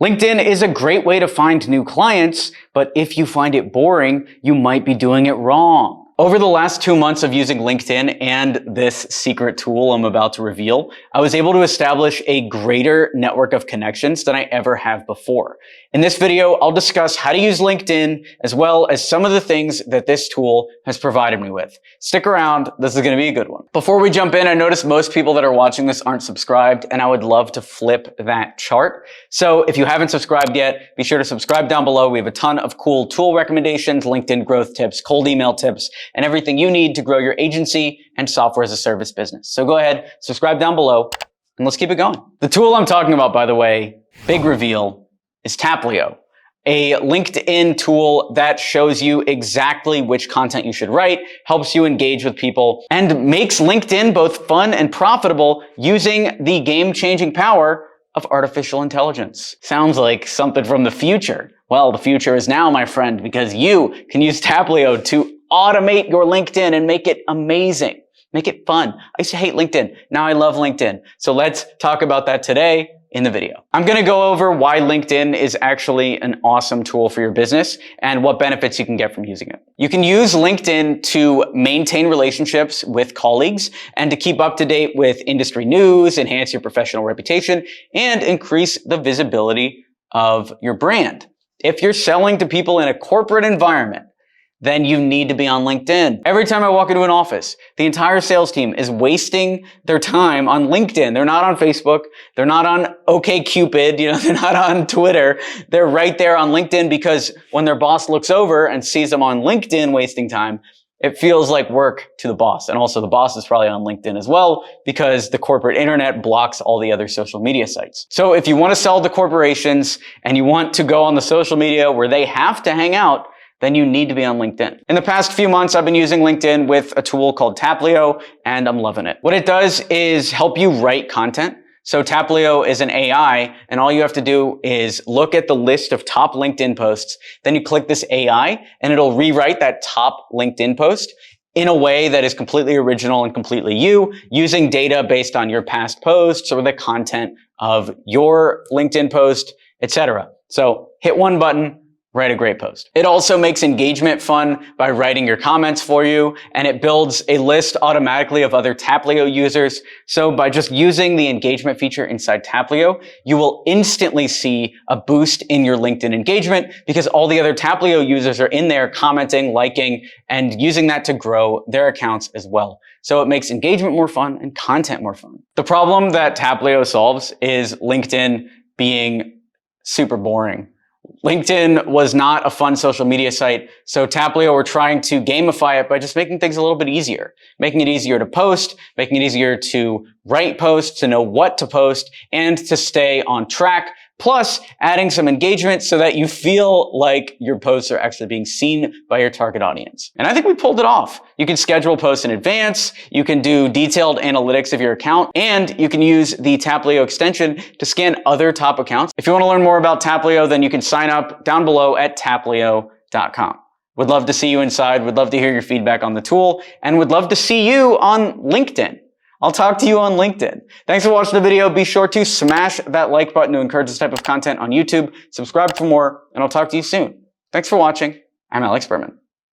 LinkedIn is a great way to find new clients, but if you find it boring, you might be doing it wrong. Over the last 2 months of using LinkedIn and this secret tool I'm about to reveal, I was able to establish a greater network of connections than I ever have before. In this video, I'll discuss how to use LinkedIn as well as some of the things that this tool has provided me with. Stick around, this is going to be a good one. Before we jump in, I notice most people that are watching this aren't subscribed, and I would love to flip that chart. So if you haven't subscribed yet, be sure to subscribe down below. We have a ton of cool tool recommendations, LinkedIn growth tips, cold email tips, and everything you need to grow your agency and software as a service business. So go ahead, subscribe down below, and let's keep it going. The tool I'm talking about, by the way, big reveal, is Taplio, a LinkedIn tool that shows you exactly which content you should write, helps you engage with people, and makes LinkedIn both fun and profitable using the game-changing power of artificial intelligence. Sounds like something from the future. Well, the future is now, my friend, because you can use Taplio to automate your LinkedIn and make it amazing. Make it fun. I used to hate LinkedIn. Now I love LinkedIn. So let's talk about that today in the video. I'm going to go over why LinkedIn is actually an awesome tool for your business and what benefits you can get from using it. You can use LinkedIn to maintain relationships with colleagues and to keep up to date with industry news, enhance your professional reputation, and increase the visibility of your brand. If you're selling to people in a corporate environment, then you need to be on LinkedIn. Every time I walk into an office, the entire sales team is wasting their time on LinkedIn. They're not on Facebook. They're not on OkCupid. They're not on Twitter. They're right there on LinkedIn because when their boss looks over and sees them on LinkedIn wasting time, it feels like work to the boss. And also the boss is probably on LinkedIn as well because the corporate internet blocks all the other social media sites. So if you want to sell to corporations and you want to go on the social media where they have to hang out, then you need to be on LinkedIn. In the past few months, I've been using LinkedIn with a tool called Taplio, and I'm loving it. What it does is help you write content. So Taplio is an AI, and all you have to do is look at the list of top LinkedIn posts. Then you click this AI, and it'll rewrite that top LinkedIn post in a way that is completely original and completely you, using data based on your past posts or the content of your LinkedIn post, etc. So hit one button, write a great post. It also makes engagement fun by writing your comments for you, and it builds a list automatically of other Taplio users. So by just using the engagement feature inside Taplio, you will instantly see a boost in your LinkedIn engagement because all the other Taplio users are in there commenting, liking, and using that to grow their accounts as well. So it makes engagement more fun and content more fun. The problem that Taplio solves is LinkedIn being super boring. LinkedIn was not a fun social media site, so Taplio, we're trying to gamify it by just making things a little bit easier. Making it easier to post, making it easier to write posts, to know what to post, and to stay on track. Plus, adding some engagement so that you feel like your posts are actually being seen by your target audience. And I think we pulled it off. You can schedule posts in advance, you can do detailed analytics of your account, and you can use the Taplio extension to scan other top accounts. If you want to learn more about Taplio, then you can sign up down below at taplio.com. Would love to see you inside, would love to hear your feedback on the tool, and would love to see you on LinkedIn. I'll talk to you on LinkedIn. Thanks for watching the video. Be sure to smash that like button to encourage this type of content on YouTube. Subscribe for more, and I'll talk to you soon. Thanks for watching. I'm Berman.